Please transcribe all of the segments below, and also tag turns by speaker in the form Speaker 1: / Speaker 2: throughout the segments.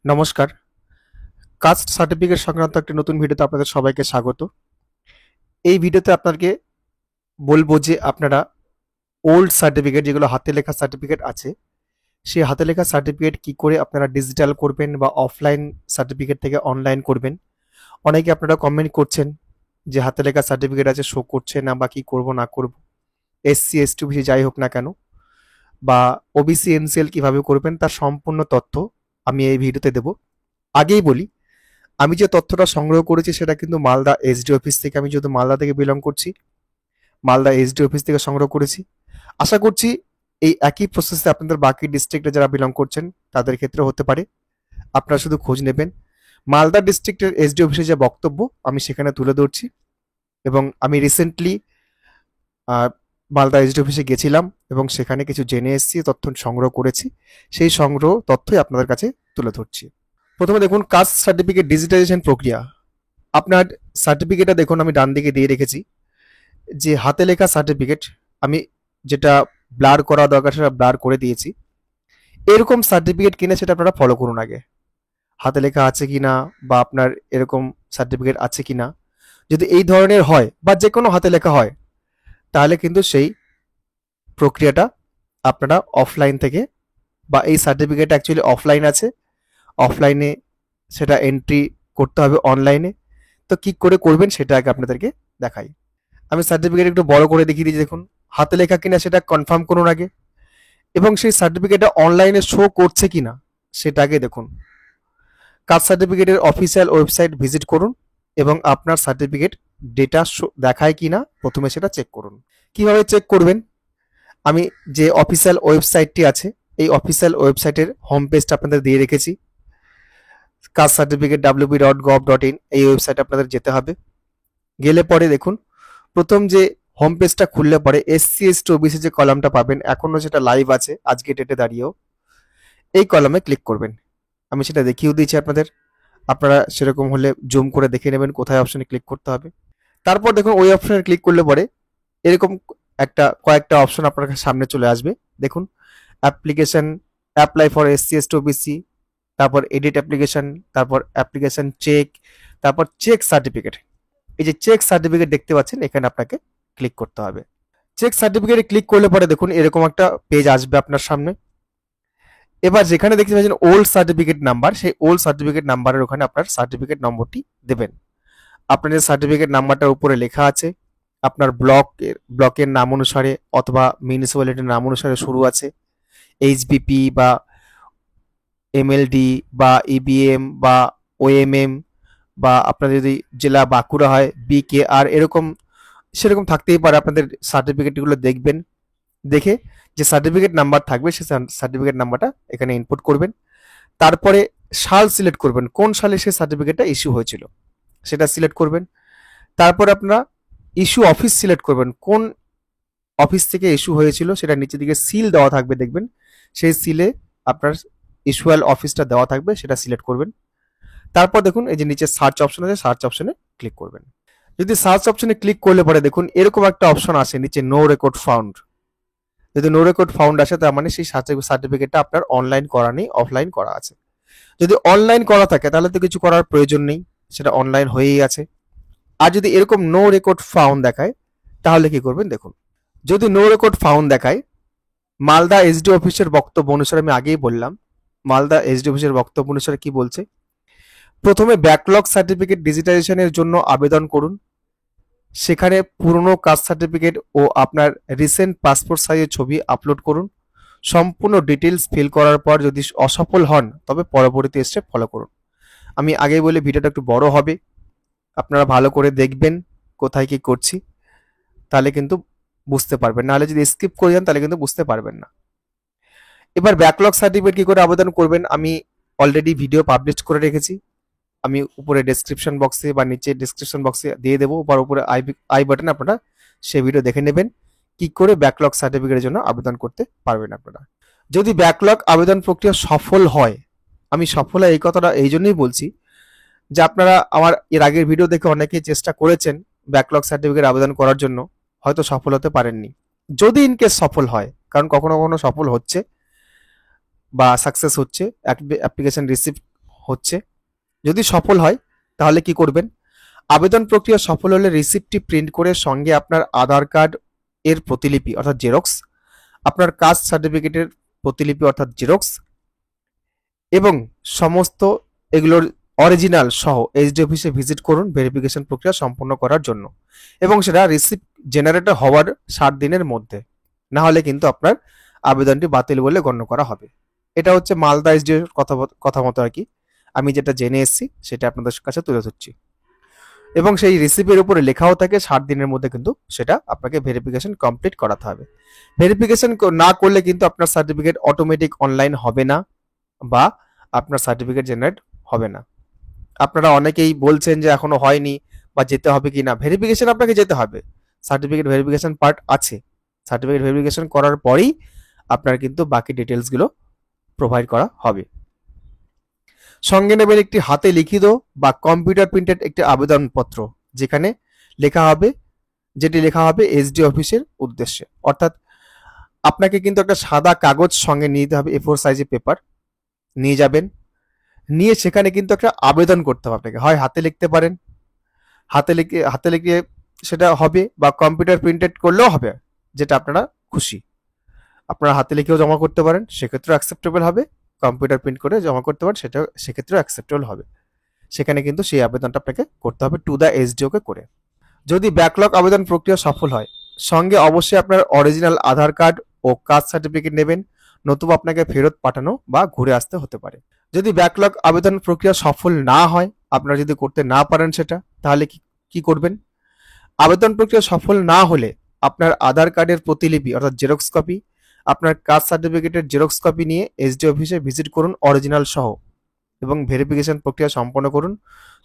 Speaker 1: নমস্কার। Caste certificate সংক্রান্ত একটি নতুন ভিডিওতে আপনাদের সবাইকে স্বাগত। এই ভিডিওতে আপনাকে বলবো যে আপনারা ওল্ড সার্টিফিকেট যেগুলো হাতে লেখা সার্টিফিকেট আছে, সেই হাতে লেখা সার্টিফিকেট কি করে আপনারা ডিজিটাল করবেন বা অফলাইন সার্টিফিকেট থেকে অনলাইন করবেন। অনেকে আপনারা কমেন্ট করছেন যে হাতে লেখা সার্টিফিকেট আছে শো করছে না বা কি করব না করব। এসসি এসটি ওবিসি যাই হোক না কেন বা ওবিসি এনসিএল কিভাবে করবেন তার সম্পূর্ণ তথ্য আমি এই ভিডিওতে দেব। আগেই বলি, আমি যে তথ্যটা সংগ্রহ করেছি সেটা কিন্তু মালদা এসডি অফিস থেকে, আমি যেহেতু মালদা থেকে বিলং করছি, মালদা এসডি অফিস থেকে সংগ্রহ করেছি। আশা করছি এই একই প্রসেসে আপনাদের বাকি ডিস্ট্রিক্টে যারা বিলং করছেন তাদের ক্ষেত্রে হতে পারে। আপনারা শুধু খোঁজ নেবেন। মালদা ডিস্ট্রিক্টের এসডি অফিসে যে বক্তব্য আমি সেখানে তুলে ধরছি, এবং আমি রিসেন্টলি মালদা এসডি অফিসে গেছিলাম এবং সেখানে কিছু জেনে এসেছি, তথ্য সংগ্রহ করেছি। সেই সংগ্রহ তথ্যই আপনাদের কাছে তুলে ধরছি। প্রথমে দেখুন কাস্ট সার্টিফিকেট ডিজিটাইজেশন প্রক্রিয়া। আপনার সার্টিফিকেটটা দেখুন আমি ডান দিকে দিয়ে রেখেছি, যে হাতে লেখা সার্টিফিকেট আমি যেটা ব্লার করা দরকার সেটা ব্লার করে দিয়েছি। এরকম সার্টিফিকেট কিনে সেটা আপনারা ফলো করুন আগে, হাতে লেখা আছে কিনা বা আপনার এরকম সার্টিফিকেট আছে কিনা। যদি এই ধরনের হয় বা যে কোনো হাতে লেখা হয়, তাহলে কিন্তু সেই প্রক্রিয়াটা আপনারা অফলাইন থেকে, বা এই সার্টিফিকেট অ্যাকচুয়ালি অফলাইন আছে, অফলাইনে সেটা এন্ট্রি করতে হবে অনলাইনে। তো কি করে করবেন সেটা আগে আপনাদেরকে দেখাই। আমি সার্টিফিকেট একটু বড় করে দেখিয়ে দিচ্ছি। দেখুন হাতে লেখা কিনা সেটা কনফার্ম করুন আগে, এবং সেই সার্টিফিকেটটা অনলাইনে শো করছে কিনা সেটা আগে দেখুন। কাস্ট সার্টিফিকেটের অফিসিয়াল ওয়েবসাইট ভিজিট করুন এবং আপনার সার্টিফিকেট ডেটা দেখায় কিনা প্রথমে সেটা চেক করুন। কিভাবে চেক করবেন, আমি যে অফিসিয়াল ওয়েবসাইটটি আছে এই অফিসিয়াল ওয়েবসাইটের হোম পেজটা আপনাদের দিয়ে রেখেছি, কাস্ট সার্টিফিকেট wp.gov.in, এই ওয়েবসাইটে আপনাদের যেতে হবে। গেলে পরে দেখুন প্রথম যে হোম পেজটা খুললে পরে এসসি এসটি ওবিসি যে কলামটা পাবেন, এখনো যেটা লাইভ আছে আজকে ডেটে দাঁড়িয়েও, এই কলামে ক্লিক করবেন। আমি সেটা দেখিয়েও দিয়েছি আপনাদের, আপনারা সেরকম হলে জুম করে দেখে নেবেন কোথায় অপশনে ক্লিক করতে হবে। তারপর দেখুন ওই অপশনে ক্লিক করলে পরে এরকম কয়েকটা অপশন আপনার সামনে চলে আসবে। দেখুন application, apply for SC ST OBC, তারপর এডিট অ্যাপ্লিকেশন, তারপর অ্যাপ্লিকেশন চেক, তারপর চেক সার্টিফিকেট। এই যে চেক সার্টিফিকেট দেখতে পাচ্ছেন এখানে আপনাকে ক্লিক করতে হবে। চেক সার্টিফিকেটে ক্লিক করলে পরে দেখুন এরকম একটা পেজ আসবে আপনার সামনে। এবার যেখানে দেখতে পাচ্ছেন ওল্ড সার্টিফিকেট নাম্বার, সেই ওল্ড সার্টিফিকেট নাম্বারের ওখানে আপনার সার্টিফিকেট নম্বরটি দেবেন। আপনার যে সার্টিফিকেট নাম্বারটার উপরে লেখা আছে আপনার ব্লকের নাম অনুসারে অথবা মিউনিসিপ্যালিটির নাম অনুসারে শুরু আছে, এইচবিপি বা এমএলডি বা ইবিএম বা ওএমএম, বা আপনার যদি জেলা বাঁকুড়া হয় বিকেআর, এরকম সেরকম থাকতেই পারে। আপনাদের সার্টিফিকেটগুলো দেখবেন, দেখে যে সার্টিফিকেট নাম্বার থাকবে সেই সার্টিফিকেট নাম্বারটা এখানে ইনপুট করবেন। তারপরে সাল সিলেক্ট করবেন, কোন সালে সেই সার্টিফিকেটটা ইস্যু হয়েছিল সেটা সিলেক্ট করবেন। তারপরে আপনারা ইস্যু অফিস সিলেক্ট করবেন, কোন অফিস থেকে ইস্যু হয়েছিল সেটা নিচের দিকে সিল দেওয়া থাকবে দেখবেন, সেই সিলে আপনার ইস্যুয়াল অফিসটা দেওয়া থাকবে সেটা সিলেক্ট করবেন। তারপর দেখুন এই যে নিচে সার্চ অপশন আছে, সার্চ অপশনে ক্লিক করবেন। যদি সার্চ অপশনে ক্লিক করলে পরে দেখুন এরকম একটা অপশন আসে নিচে নো রেকর্ড ফাউন্ড। যদি নো রেকর্ড ফাউন্ড আসে তার মানে সেই সার্টিফিকেটটা আপনার অনলাইন করা নেই, অফলাইন করা আছে। যদি অনলাইন করা থাকে তাহলে তো কিছু করার প্রয়োজন নেই, সেটা অনলাইন হয়েই আছে। আর যদি এরকম নো রেকর্ড ফাউন্ড দেখায় তাহলে কি করবেন দেখুন। যদি নো রেকর্ড ফাউন্ড দেখায়, মালদা এসডি অফিসের বক্তব্য অনুসারে, আমি আগেই বললাম মালদা এসডি অফিসের বক্তব্য অনুসারে কি বলছে, প্রথমে ব্যাকলগ সার্টিফিকেট ডিজিটাইজেশনের জন্য আবেদন করুন। সেখানে পুরনো কাস্ট সার্টিফিকেট ও আপনার রিসেন্ট পাসপোর্ট সাইজের ছবি আপলোড করুন। সম্পূর্ণ ডিটেলস ফিল করার পর যদি অসফল হন তবে পরবর্তী স্টেপ ফলো করুন। আমি আগেই বলে ভিডিওটা একটু বড় হবে, আপনারা ভালো করে দেখবেন কোথায় কি করছি, তাহলে কিন্তু বুঝতে পারবেন। নাহলে যদি স্কিপ করে যান তাহলে কিন্তু বুঝতে পারবেন না। এবার ব্যাকলগ সার্টিফিকেট কি করে আবেদন করবেন আমি অলরেডি ভিডিও পাবলিশ করে রেখেছি, আমি উপরে ডেসক্রিপশন বক্সে বা নিচে ডেসক্রিপশন বক্সে দিয়ে দেবো, বা উপরে আই বাটনে আপনারা সেই ভিডিও দেখে নেবেন কি করে ব্যাকলগ সার্টিফিকেটের জন্য আবেদন করতে পারবেন আপনারা। যদি ব্যাকলগ আবেদন প্রক্রিয়া সফল হয়, আমি সফল হয় এই কথাটা এই জন্যই বলছি যে আপনারা আমার এর আগের ভিডিও দেখে অনেকেই চেষ্টা করেছেন ব্যাকলগ সার্টিফিকেট আবেদন করার জন্য, হয়তো সফল হতে পারেননি। যদি ইনকেস সফল হয়, কারণ কখনো কখনো সফল হচ্ছে বা সাকসেস হচ্ছে, অ্যাপ্লিকেশন রিসিভ হচ্ছে। যদি সফল হয় তাহলে কি করবেন, আবেদন প্রক্রিয়া সফল হলে রিসিপ্টটি প্রিন্ট করে সঙ্গে আপনার আধার কার্ড এর প্রতিলিপি অর্থাৎ জেরক্স, আপনার কাস্ট সার্টিফিকেটের প্রতিলিপি অর্থাৎ জেরক্স এবং সমস্ত এগুলোর অরিজিনাল সহ এইচডি অফিসে ভিজিট করুন ভেরিফিকেশন প্রক্রিয়া সম্পন্ন করার জন্য, এবং সেটা রিসিপ্ট জেনারেটর হওয়ার 60 দিনের মধ্যে, না হলে কিন্তু আপনার আবেদনটি বাতিল বলে গণ্য করা হবে। এটা হচ্ছে মালদা এইচডি এর কথা মতো আর কি, আমি যেটা জেনে এসেছি সেটা আপনাদের কাছে তুলে ধরছি। এবং সেই রিসিপ্টের উপরে লেখাও থাকে 60 দিনের মধ্যে কিন্তু সেটা আপনাকে ভেরিফিকেশন কমপ্লিট করাতে হবে। ভেরিফিকেশন না করলে কিন্তু আপনার সার্টিফিকেট অটোমেটিক অনলাইন হবে না বা আপনার সার্টিফিকেট জেনারেট হবে না। আপনারা অনেকেই বলছেন যে এখনো হয়নি বা যেতে হবে কি না, ভেরিফিকেশন আপনাকে যেতে হবে, সার্টিফিকেট ভেরিফিকেশন পার্ট আছে, সার্টিফিকেট ভেরিফিকেশন করার পরেই আপনার কিন্তু বাকি ডিটেলসগুলো প্রোভাইড করা হবে। সঙ্গে নেবেন একটি হাতে লিখিত বা কম্পিউটার প্রিন্টেড একটি আবেদনপত্র, যেখানে যেটি লেখা হবে এসডি অফিসের উদ্দেশ্যে। অর্থাৎ আপনাকে কিন্তু একটা সাদা কাগজ সঙ্গে নিতে হবে, A4 সাইজের পেপার নিয়ে যাবেন, নিয়ে সেখানে কিন্তু একটা আবেদন করতে হবে আপনাকে, হয় হাতে লিখতে পারেন, হাতে লিখে সেটা হবে, বা কম্পিউটার প্রিন্টেড করলেও হবে, যেটা আপনারা খুশি। আপনারা হাতে লিখেও জমা করতে পারেন, সেক্ষেত্রেও অ্যাকসেপ্টেবল হবে, কম্পিউটার প্রিন্ট করে জমা করতে পারেন, সেক্ষেত্রেও অ্যাকসেপ্টেবল হবে। সেখানে কিন্তু সেই আবেদনটা আপনাকে করতে হবে টু দ্য এসডিওকে করে। যদি ব্যাকলগ আবেদন প্রক্রিয়া সফল হয়, সঙ্গে অবশ্যই আপনার অরিজিনাল আধার কার্ড ও কাস্ট সার্টিফিকেট নেবেন, নতুবা আপনাকে ফেরত পাঠানো বা ঘুরে আসতে হতে পারে। যদি ব্যাকলগ আবেদন প্রক্রিয়া সফল না হয়, আপনারা যদি করতে না পারেন সেটা, তাহলে কি করবেন, আবেদন প্রক্রিয়া সফল না হলে আপনার আধার কার্ডের প্রতিলিপি অর্থাৎ জেরক্স কপি, আপনার কাস্ট সার্টিফিকেটের জেরক্স কপি নিয়ে এসডি অফিসে ভিজিট করুন অরিজিনাল সহ, এবং ভেরিফিকেশন প্রক্রিয়া সম্পন্ন করুন।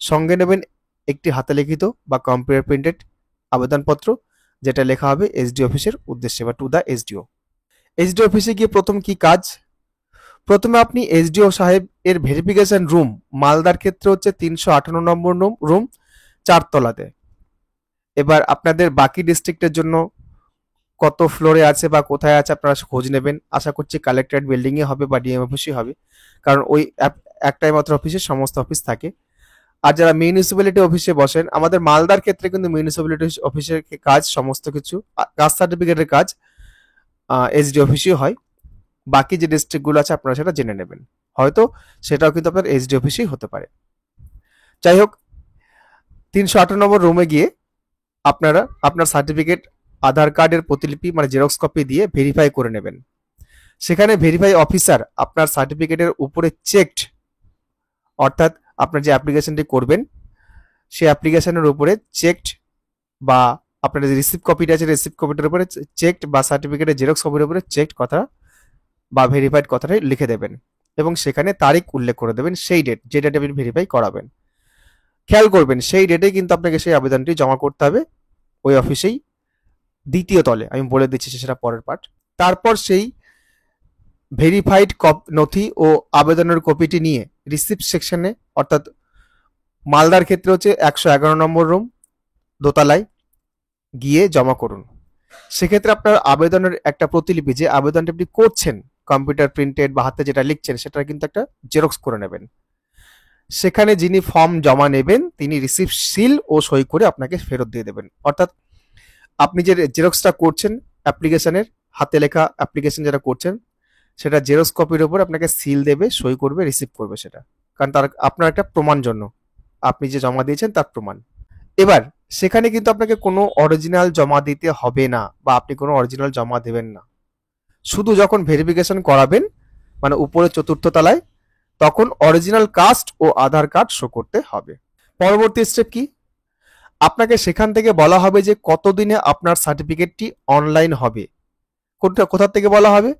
Speaker 1: সঙ্গে নেবেন একটি হাতে লিখিত বা কম্পিউটার প্রিন্টেড আবেদনপত্র, যেটা লেখা হবে এসডি অফিসের উদ্দেশ্যে বা টু দ্য এসডিও। এসডি অফিসে গিয়ে প্রথম কি কাজ, প্রথমে আপনি এসডিও সাহেব এর ভেরিফিকেশন রুম, মালদার ক্ষেত্রে হচ্ছে 358 নম্বর রুম, 4 তলাতে। এবার আপনাদের বাকি ডিস্ট্রিক্টের জন্য কত ফ্লোরে আছে বা কোথায় আছে আপনারা খোঁজ নেবেন, আশা করছি কালেক্টরেট বিল্ডিং এ হবে বা ডিএম অফিসে হবে, কারণ ওই একটাই মাত্র অফিসে সমস্ত অফিস থাকে। আর যারা মিউনিসিপ্যালিটি অফিসে বসেন, আমাদের মালদার ক্ষেত্রে কিন্তু মিউনিসিপ্যালিটি অফিসের কাজ সমস্ত কিছু, কাস্ট সার্টিফিকেটের কাজ এসডি অফিসেই হয়। বাকি যে ডিস্ট্রিক্টগুলো আছে আপনারা সেটা জেনে নেবেন, হয়তো সেটাও কিন্তু আপনার এসডি অফিসেই হতে পারে। যাই হোক, 358 নম্বর রুমে গিয়ে আপনারা আপনার সার্টিফিকেট, আধার কার্ডের প্রতিলিপি মানে জেরক্স কপি দিয়ে ভেরিফাই করে নেবেন। সেখানে ভেরিফাই অফিসার আপনার সার্টিফিকেটের উপরে চেকড, অর্থাৎ আপনার যে অ্যাপ্লিকেশনটি করবেন সেই অ্যাপ্লিকেশনের উপরে চেকড, বা আপনার যে রিসিপ্ট কপিটা আছে রিসিপ্ট কপিটার উপরে চেকড, বা সার্টিফিকেটের জেরক্স কপির উপরে চেকড কথা বা ভেরিফাইড কথাটাই লিখে দেবেন, এবং সেখানে তারিখ উল্লেখ করে দেবেন, সেই ডেট যে ডেটে আপনি ভেরিফাই করাবেন। খেয়াল করবেন সেই ডেটে কিন্তু আপনাকে সেই আবেদনটি জমা করতে হবে ওই অফিসেই, দ্বিতীয় তলে, আমি বলে দিচ্ছি সেটা পরের পার্ট। তারপর সেই ভেরিফাইড নথি ও আবেদনের কপিটি নিয়ে রিসিপ্ট সেকশনে, অর্থাৎ মালদার ক্ষেত্রে হচ্ছে 111 নম্বর রুম, দোতলায় গিয়ে জমা করুন। সেক্ষেত্রে আপনার আবেদনের একটা প্রতিলিপি, যে আবেদনটি আপনি করছেন কম্পিউটার প্রিন্টেড বা হাতে যেটা লিখছেন সেটা কিন্তু একটা জেরক্স করে নেবেন। সেখানে যিনি ফর্ম জমা নেবেন তিনি রিসিপ্ট সিল ও সই করে আপনাকে ফেরত দিয়ে দেবেন। অর্থাৎ আপনি যে জেরক্সটা করছেন অ্যাপ্লিকেশনের, হাতে লেখা অ্যাপ্লিকেশন যেটা করছেন, সেটা জেরক্স কপির উপর আপনাকে সিল দেবে, সই করবে, রিসিভ করবে সেটা, কারণ তার আপনার একটা প্রমাণ জন্য, আপনি যে জমা দিয়েছেন তার প্রমাণ। এবার সেখানে কিন্তু আপনাকে কোনো অরিজিনাল জমা দিতে হবে না, বা আপনি কোনো অরিজিনাল জমা দেবেন না, শুধু যখন ভেরিফিকেশন করাবেন মানে উপরে 4র্থ তলায়, তখন অরিজিনাল কাস্ট ও আধার কার্ড শো করতে হবে। পরবর্তী স্টেপ কি, আপনাকে সেখান থেকে বলা হবে যে কতদিনে আপনার সার্টিফিকেটটি অনলাইন হবে। কোথা থেকে বলা হবে,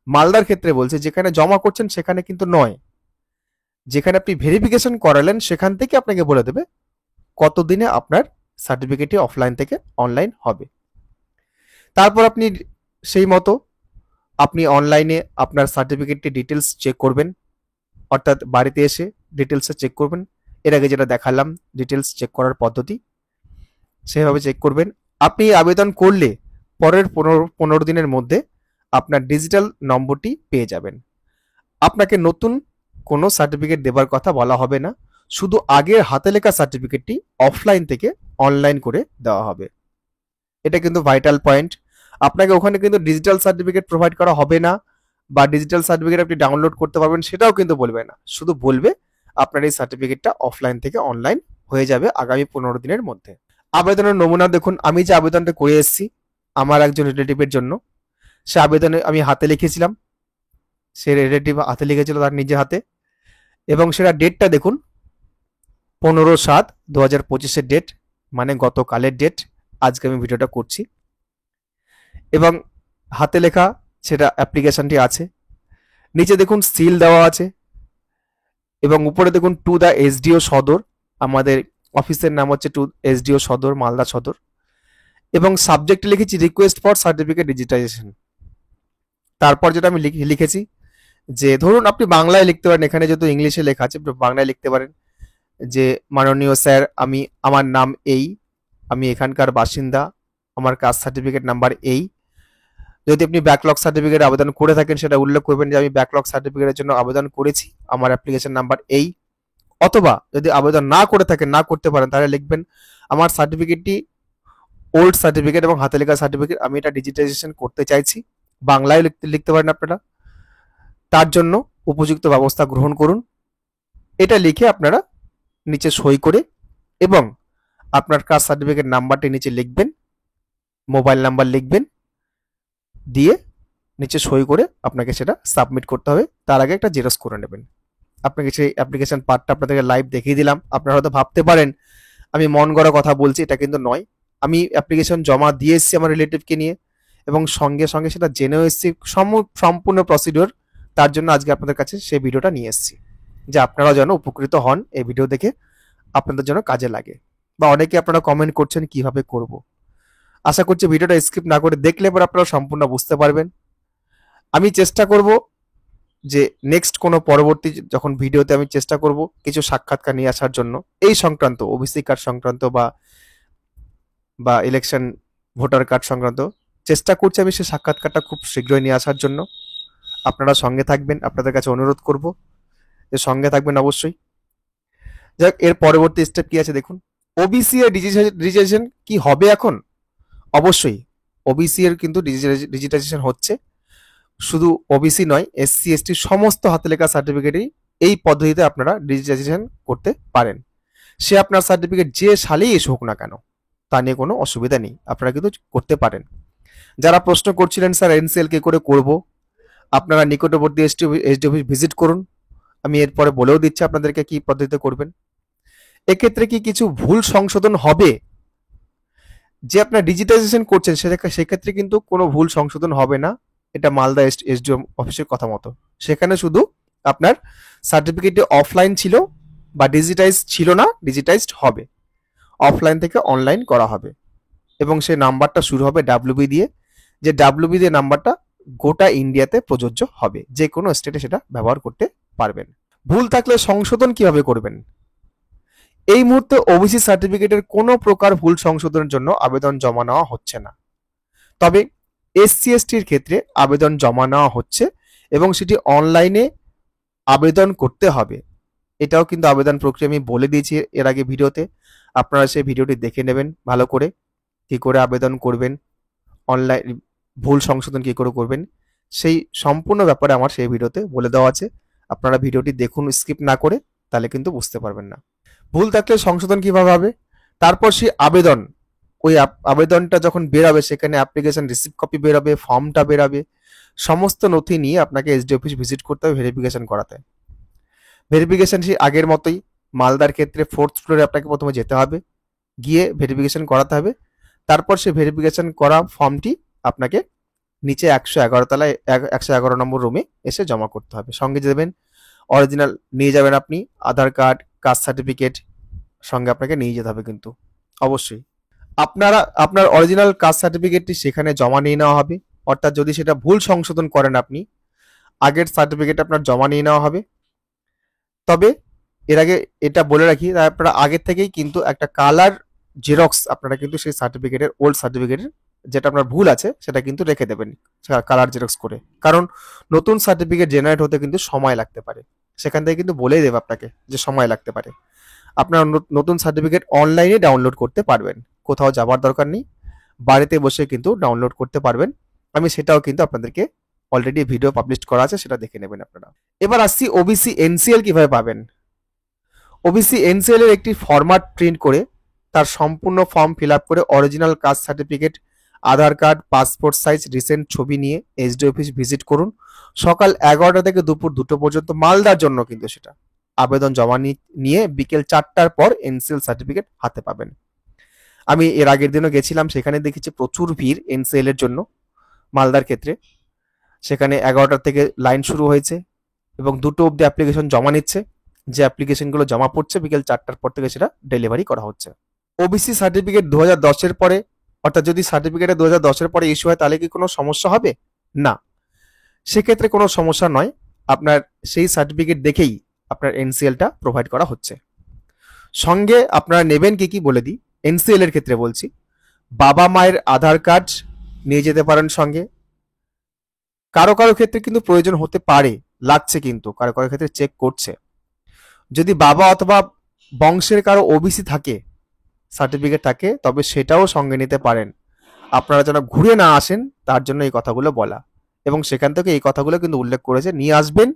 Speaker 1: মালদার ক্ষেত্রে বলছে, যেখানে জমা করছেন সেখানে কিন্তু নয়, যেখানে আপনি ভেরিফিকেশন করালেন সেখান থেকে আপনাকে বলে দেবে কতদিনে আপনার সার্টিফিকেটটি অফলাইন থেকে অনলাইন হবে। তারপর আপনি সেই মতো আপনি অনলাইনে আপনার সার্টিফিকেটটি ডিটেলস চেক করবেন, অর্থাৎ বাড়িতে এসে ডিটেলসে চেক করবেন। এর আগে যেটা দেখালাম ডিটেলস চেক করার পদ্ধতি, সেভাবে চেক করবেন। আপনি আবেদন করলে পরের 15 দিনের মধ্যে আপনার ডিজিটাল নম্বরটি পেয়ে যাবেন। আপনাকে নতুন কোনো সার্টিফিকেট দেবার কথা বলা হবে না, শুধু আগের হাতে লেখা সার্টিফিকেটটি অফলাইন থেকে অনলাইন করে দেওয়া হবে। এটা কিন্তু ভাইটাল পয়েন্ট। আপনাকে ওখানে কিন্তু ডিজিটাল সার্টিফিকেট প্রোভাইড করা হবে না, বা ডিজিটাল সার্টিফিকেট আপনি ডাউনলোড করতে পারবেন সেটাও কিন্তু বলবে না, শুধু বলবে আপনার এই সার্টিফিকেটটা অফলাইন থেকে অনলাইন হয়ে যাবে আগামী 15 দিনের মধ্যে। আবেদনের নমুনা দেখুন, আমি যে আবেদনটা করে এসেছি আমার একজন রিলেটিভের জন্য, সে আবেদনে আমি হাতে লিখেছিলাম, সে রিলেটিভ হাতে লিখেছিল তার নিজের হাতে, এবং সেটা ডেটটা দেখুন 15/7/2025 ডেট, মানে গতকালের ডেট, আজকে আমি ভিডিওটা করছি। এবং হাতে লেখা সেটা অ্যাপ্লিকেশনটি আছে, নিচে দেখুন সিল দেওয়া আছে, এবং উপরে দেখুন টু দ্য এসডিও সদর, আমাদের অফিসের নাম হচ্ছে টু এসডিও সদর, মালদা সদর, এবং সাবজেক্টে লিখেছি রিকোয়েস্ট ফর সার্টিফিকেট ডিজিটাইজেশন। তারপর যেটা আমি লিখেছি যে ধরুন আপনি বাংলায় লিখতে পারেন, এখানে যেহেতু ইংলিশে লেখা আছে বাংলায় লিখতে পারেন যে মাননীয় স্যার, আমার নাম এই, আমি এখানকার বাসিন্দা, আমার কাস্ট সার্টিফিকেট নাম্বার এই। যদি আপনি ব্যাকলগ সার্টিফিকেট আবেদন করে থাকেন সেটা উল্লেখ করবেন যে আমি ব্যাকলগ সার্টিফিকেটের জন্য আবেদন করেছি, আমার অ্যাপ্লিকেশন নাম্বার এই। অথবা যদি আবেদন না করে থাকেন, না করতে পারেন, তাহলে লিখবেন আমার সার্টিফিকেটটি ওল্ড সার্টিফিকেট এবং হাতে লেখা সার্টিফিকেট, আমি এটা ডিজিটাইজেশন করতে চাইছি, বাংলায় লিখতে পারেন আপনারা, তার জন্য উপযুক্ত ব্যবস্থা গ্রহণ করুন। এটা লিখে আপনারা নিচে সই করে এবং আপনার কাস্ট সার্টিফিকেট নাম্বারটি নিচে লিখবেন, মোবাইল নাম্বার লিখবেন, দিয়ে নিচে সই করে আপনাকে সেটা সাবমিট করতে হবে। তার আগে একটা জেরক্স করে নেবেন। আপনাকে সেই অ্যাপ্লিকেশন পার্টটা আপনাদেরকে লাইভ দেখিয়ে দিলাম। আপনারা হয়তো ভাবতে পারেন আমি মন গড়া কথা বলছি, এটা কিন্তু নয়। আমি অ্যাপ্লিকেশন জমা দিয়ে এসেছি আমার রিলেটিভকে নিয়ে, এবং সঙ্গে সঙ্গে সেটা জেনেও এসেছি সম্পূর্ণ প্রসিডিওর। তার জন্য আজকে আপনাদের কাছে সেই ভিডিওটা নিয়ে এসেছি, যে আপনারাও যেন উপকৃত হন এই ভিডিও দেখে, আপনাদের জন্য কাজে লাগে। বা অনেকে আপনারা কমেন্ট করছেন কিভাবে করব, আশা করছি ভিডিওটা স্কিপ না করে দেখলে পর আপনারা সম্পূর্ণ বুঝতে পারবেন। আমি চেষ্টা করব যে নেক্সট কোনো পরবর্তী যখন ভিডিওতে আমি চেষ্টা করব কিছু সাক্ষাৎকার নিয়ে আসার জন্য, এই সংক্রান্ত ওবিসি কার্ড সংক্রান্ত বা বা ইলেকশন ভোটার কার্ড সংক্রান্ত, চেষ্টা করছি আমি সেই সাক্ষাৎকারটা খুব শীঘ্রই নিয়ে আসার জন্য। আপনারা সঙ্গে থাকবেন, আপনাদের কাছে অনুরোধ করব যে সঙ্গে থাকবেন অবশ্যই। যাক, এর পরবর্তী স্টেপ কি আছে দেখুন। ওবিসি এর ডিজিটাইজেশন কি হবে এখন? অবশ্যই ওবিসি এর কিন্তু ডিজিটাইজেশন হচ্ছে। শুধু ওবিসি নয়, এসসি এসটি সমস্ত হাতে লেখা সার্টিফিকেটই এই পদ্ধতিতে আপনারা ডিজিটাইজেশন করতে পারেন। সে আপনার সার্টিফিকেট যে সালেই এসে হোক না কেন, তা নিয়ে কোনো অসুবিধা নেই, আপনারা কিন্তু করতে পারেন। যারা প্রশ্ন করছিলেন স্যার এনসিএল কে করে করব, আপনারা নিকটবর্তী এসডি অফিস ভিজিট করুন। আমি এরপরে বলেও দিচ্ছি আপনাদেরকে কি পদ্ধতিতে করবেন। এক্ষেত্রে কি কিছু ভুল সংশোধন হবে? যে আপনার ডিজিটাইজেশন করছেন সেক্ষেত্রে কিন্তু কোনো ভুল সংশোধন হবে না, এটা মালদা এসডিও অফিসের কথা মতো। সেখানে শুধু আপনার সার্টিফিকেটটি অফলাইন ছিল বা ডিজিটাইজ ছিল না, ডিজিটাইজড হবে, অফলাইন থেকে অনলাইন করা হবে, এবং সেই নাম্বারটা শুরু হবে ডাব্লিউবি দিয়ে, যে ডাব্লিউবি দিয়ে নাম্বারটা গোটা ইন্ডিয়াতে প্রযোজ্য হবে, যে কোনো স্টেটে সেটা ব্যবহার করতে পারবেন। ভুল থাকলে সংশোধন কিভাবে করবেন? এই মুহূর্তে ওবিসি সার্টিফিকেটের কোনো প্রকার ভুল সংশোধনের জন্য আবেদন জমা নেওয়া হচ্ছে না, তবে এসসি এসটির ক্ষেত্রে আবেদন জমা নেওয়া হচ্ছে, এবং সেটি অনলাইনে আবেদন করতে হবে। এটাও কিন্তু আবেদন প্রক্রিয়া আমি বলে দিয়েছি এর আগে ভিডিওতে, আপনারা সেই ভিডিওটি দেখে নেবেন ভালো করে, কি করে আবেদন করবেন, অনলাইন ভুল সংশোধন কি করে করবেন, সেই সম্পূর্ণ ব্যাপারে আমার সেই ভিডিওতে বলে দেওয়া আছে। আপনারা ভিডিওটি দেখুন স্কিপ না করে, তাহলে কিন্তু বুঝতে পারবেন না। ভুল থাকলে সংশোধন কিভাবে হবে? তারপর সেই আবেদন, ওই আবেদনটা যখন বেরাবে সেখানে অ্যাপ্লিকেশন রিসিপ্ট কপি বেরাবে, ফর্মটা বেরাবে, সমস্ত নথি নিয়ে আপনাকে এসডি অফিস ভিজিট করতে হবে ভেরিফিকেশন করাতে। ভেরিফিকেশন সেই আগের মতোই, মালদার ক্ষেত্রে 4th ফ্লোরে আপনাকে প্রথমে যেতে হবে, গিয়ে ভেরিফিকেশন করাতে হবে। তারপর সেই ভেরিফিকেশন করা ফর্মটি আপনাকে নিচে 111 তলায় 111 নম্বর রুমে এসে জমা করতে হবে। সঙ্গে দেবেন অরিজিনাল, নিয়ে যাবেন আপনি আধার কার্ড, কাস্ট সার্টিফিকেট সঙ্গে আপনাকে নিয়ে যেতে হবে কিন্তু অবশ্যই। আপনার অরিজিনাল কাস্ট সার্টিফিকেটটি সেখানে জমা নিয়ে নেওয়া হবে, অর্থাৎ যদি সেটা ভুল সংশোধন করেন আপনি, আগের সার্টিফিকেট আপনার জমা নিয়ে নেওয়া হবে। তবে এর আগে এটা বলে রাখি, আপনারা আগের থেকেই কিন্তু একটা কালার জেরক্স আপনারা কিন্তু সেই সার্টিফিকেটের, ওল্ড সার্টিফিকেটের যেটা আপনার ভুল আছে সেটা কিন্তু রেখে দেবেন কালার জেরক্স করে, কারণ নতুন সার্টিফিকেট জেনারেট হতে কিন্তু সময় লাগতে পারে। সেখান থেকে কিন্তু বলেই দেবে আপনাকে যে সময় লাগতে পারে। আপনারা নতুন সার্টিফিকেট অনলাইনে ডাউনলোড করতে পারবেন, কোথাও যাবার দরকার নেই, বাড়িতে বসে কিন্তু ডাউনলোড করতে পারবেন। আমি সেটাও কিন্তু আপনাদেরকে অলরেডি ভিডিও পাবলিশ করা আছে, সেটা দেখে নেবেন আপনারা। এবার আসছি ওবিসি এনসিএল কিভাবে পাবেন। ওবিসি এনসিএল এর একটি ফরম্যাট প্রিন্ট করে তার সম্পূর্ণ ফর্ম ফিল আপ করে অরিজিনাল কাস্ট সার্টিফিকেট, আধার কার্ড, পাসপোর্ট সাইজ রিসেন্ট ছবি নিয়ে এসডি অফিস ভিজিট করুন সকাল 11টা থেকে দুপুর 2টো পর্যন্ত, মালদার জন্য কিন্তু সেটা। আবেদন জমা নিয়ে বিকেল 4টার পর এনসিএল সার্টিফিকেট হাতে পাবেন। আমি এর আগের দিনও গেছিলাম, সেখানে দেখেছি প্রচুর ভিড় এনসিএল এর জন্য মালদার ক্ষেত্রে। সেখানে 11টা থেকে লাইন শুরু হয়েছে এবং 2টো অবধি অ্যাপ্লিকেশন জমা নিচ্ছে। যে অ্যাপ্লিকেশনগুলো জমা পড়ছে বিকেল 4টার পর থেকে সেটা ডেলিভারি করা হচ্ছে। ওবিসি সার্টিফিকেট 2010-এর পরে, অর্থাৎ যদি সার্টিফিকেটে 2010-এর পরে ইস্যু হয় তাহলে কি কোনো সমস্যা হবে? না, সেক্ষেত্রে কোনো সমস্যা নয়। আপনার সেই সার্টিফিকেট দেখেই আপনার এনসিএলটা প্রোভাইড করা হচ্ছে। সঙ্গে আপনারা নেবেন কি বলে দিই। এনসিএল এর ক্ষেত্রে বলছি, বাবা মায়ের আধার কার্ড নিয়ে যেতে পারেন সঙ্গে। কারো কারো ক্ষেত্রে কিন্তু প্রয়োজন হতে পারে, লাগছে, কিন্তু কারো কারো ক্ষেত্রে চেক করছে। যদি বাবা অথবা বংশের কারো ওবিসি থাকে, সার্টিফিকেট থাকে, তবে সেটাও সঙ্গে নিতে পারেন। আপনারা যেন ঘুরে না আসেন তার জন্য এই কথাগুলো বলা, এবং সেখান থেকে এই কথাগুলো কিন্তু উল্লেখ করেছে নিয়ে আসবেন।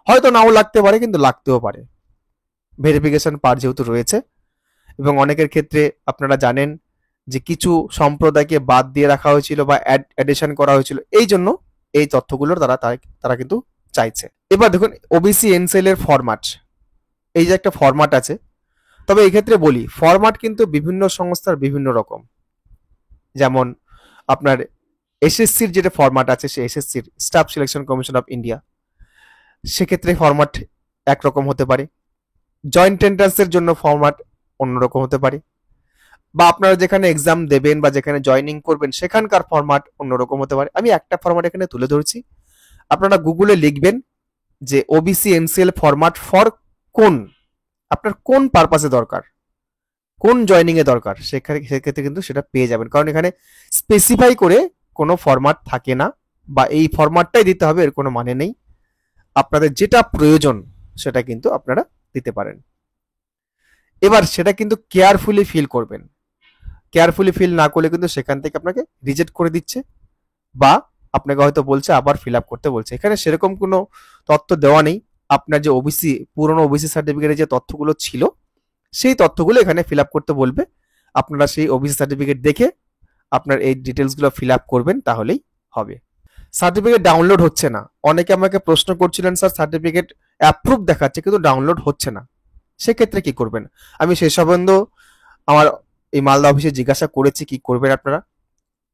Speaker 1: হয়তো নাও লাগতে পারে, কিন্তু লাগতেও পারে, ভেরিফিকেশন পার্ট যেহেতু রয়েছে। এবং অনেকের ক্ষেত্রে আপনারা জানেন যে কিছু সম্প্রদায়কে বাদ দিয়ে রাখা হয়েছিল বা অ্যাডিশন করা হয়েছিল, এই জন্য এই তথ্যগুলোর তারা কিন্তু চাইছে। এবার দেখুন ওবিসি এনসিএল এর ফরম্যাট, এই যে একটা ফরম্যাট আছে, তবে এই ক্ষেত্রে বলি ফরম্যাট কিন্তু বিভিন্ন সংস্থার বিভিন্ন রকম। যেমন আপনার এসএসসির যেটা ফরম্যাট আছে, সে এসএসসির staff selection commission of India, সেক্ষেত্রে ফরম্যাট একরকম হতে পারে। জয়েন্ট এন্ট্রান্সের জন্য ফরম্যাট অন্যরকম হতে পারে, বা আপনারা যেখানে এক্সাম দেবেন বা যেখানে জয়েনিং করবেন সেখানকার ফরম্যাট অন্যরকম হতে পারে। আমি একটা ফরম্যাট এখানে তুলে ধরছি, আপনারা গুগলে লিখবেন যে ওবিসি এনসিএল ফরম্যাট ফর কোন, আপনার কোন পারপাসে দরকার, কোন জয়েনিং এ দরকার, সেক্ষেত্রে কিন্তু সেটা পেয়ে যাবেন। কারণ এখানে স্পেসিফাই করে কোনো ফরম্যাট থাকে না, বা এই ফরম্যাটটাই দিতে হবে এর কোনো মানে নেই। আপনাদের যেটা প্রয়োজন সেটা কিন্তু আপনারা দিতে পারেন। এবার সেটা কিন্তু কেয়ারফুলি ফিল করবেন। কেয়ারফুলি ফিল না করলে কিন্তু সেখান থেকে আপনাকে রিজেক্ট করে দিচ্ছে, বা আপনাকে হয়তো বলছে আবার ফিল আপ করতে বলছে। এখানে সেরকম কোনো তথ্য দেওয়া নেই। আপনার যে ওবিসি, পুরনো ওবিসি সার্টিফিকেটের যে তথ্যগুলো ছিল সেই তথ্যগুলো এখানে ফিল আপ করতে বলবে। আপনারা সেই ওবিসি সার্টিফিকেট দেখে আপনার এই ডিটেলসগুলো ফিল আপ করবেন, তাহলেই হবে। সার্টিফিকেট ডাউনলোড হচ্ছে না, অনেকে আমাকে প্রশ্ন করছিলেন স্যার সার্টিফিকেট অ্যাপ্রুভ দেখাচ্ছে কিন্তু ডাউনলোড হচ্ছে না, সেক্ষেত্রে কি করবেন? আমি সে সম্বন্ধ আমার এই মালদা অফিসে জিজ্ঞাসা করেছি কি করবেন আপনারা।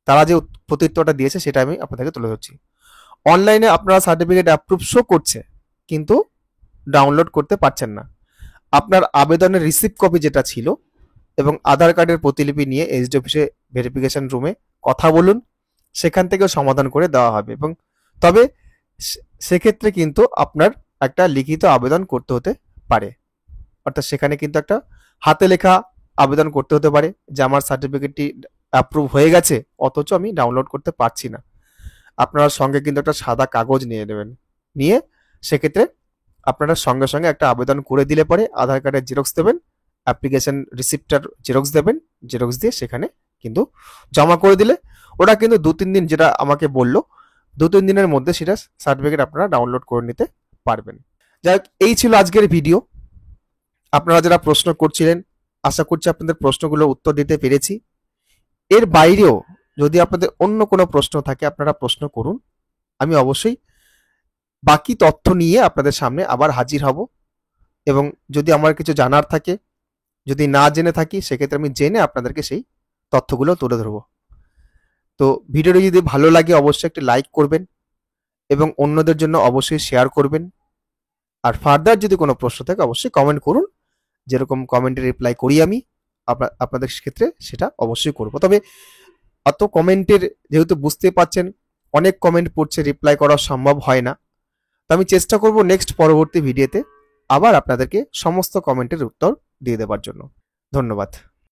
Speaker 1: তারা যে প্রত্যুত্তরটা দিয়েছে সেটা আমি আপনাদেরকে তুলে ধরছি। অনলাইনে আপনারা সার্টিফিকেট অ্যাপ্রুভ শো করছে কিন্তু ডাউনলোড করতে পারছেন না। আপনার আবেদনের রিসিপ্ট কপি যেটা ছিল এবং আধার কার্ডের প্রতিলিপি নিয়ে এসডি অফিসে ভেরিফিকেশন রুমে কথা বলুন, সেখান থেকেও সমাধান করে দেওয়া হবে। এবং তবে সেক্ষেত্রে কিন্তু আপনার একটা লিখিত আবেদন করতে হতে পারে, অর্থাৎ সেখানে কিন্তু একটা হাতে লেখা আবেদন করতে হতে পারে যে আমার সার্টিফিকেটটি অ্যাপ্রুভ হয়ে গেছে অথচ আমি ডাউনলোড করতে পারছি না। আপনারা সঙ্গে কিন্তু একটা সাদা কাগজ নিয়ে নেবেন, নিয়ে সেক্ষেত্রে আপনারা সঙ্গে সঙ্গে একটা আবেদন করে দিলে পরে আধার কার্ডের জেরক্স দেবেন, অ্যাপ্লিকেশন রিসিপ্টটার জেরক্স দেবেন, জেরক্স দিয়ে সেখানে কিন্তু জমা করে দিলে ওরা কিন্তু 2-3 দিন, যেটা আমাকে বললো 2-3 দিনের মধ্যে সেটা সার্টিফিকেট আপনারা ডাউনলোড করে নিতে পারবেন। যাই হোক, এই ছিল আজকের ভিডিও। আপনারা যারা প্রশ্ন করছিলেন, আশা করছি আপনাদের প্রশ্নগুলোর উত্তর দিতে পেরেছি। এর বাইরেও যদি আপনাদের অন্য কোনো প্রশ্ন থাকে আপনারা প্রশ্ন করুন, আমি অবশ্যই বাকি তথ্য নিয়ে আপনাদের সামনে আবার হাজির হব। এবং যদি আমার কিছু জানার থাকে, যদি না জেনে থাকি, সেক্ষেত্রে আমি জেনে আপনাদেরকে সেই তথ্যগুলো তুলে ধরবো। তো ভিডিওটি যদি ভালো লাগে অবশ্যই একটি লাইক করবেন এবং অন্যদের জন্য অবশ্যই শেয়ার করবেন। আর ফার্দার যদি কোনো প্রশ্ন থাকে অবশ্যই কমেন্ট করুন, যেরকম কমেন্টে রিপ্লাই করি আমি আপনাদের ক্ষেত্রে সেটা অবশ্যই করব। তবে অত কমেন্টের যেহেতু বুঝতে পারছেন অনেক কমেন্ট পড়ছে, রিপ্লাই করা সম্ভব হয় না। তো আমি চেষ্টা করব নেক্সট পরবর্তী ভিডিওতে আবার আপনাদেরকে সমস্ত কমেন্টের উত্তর দিয়ে দেওয়ার জন্য। ধন্যবাদ।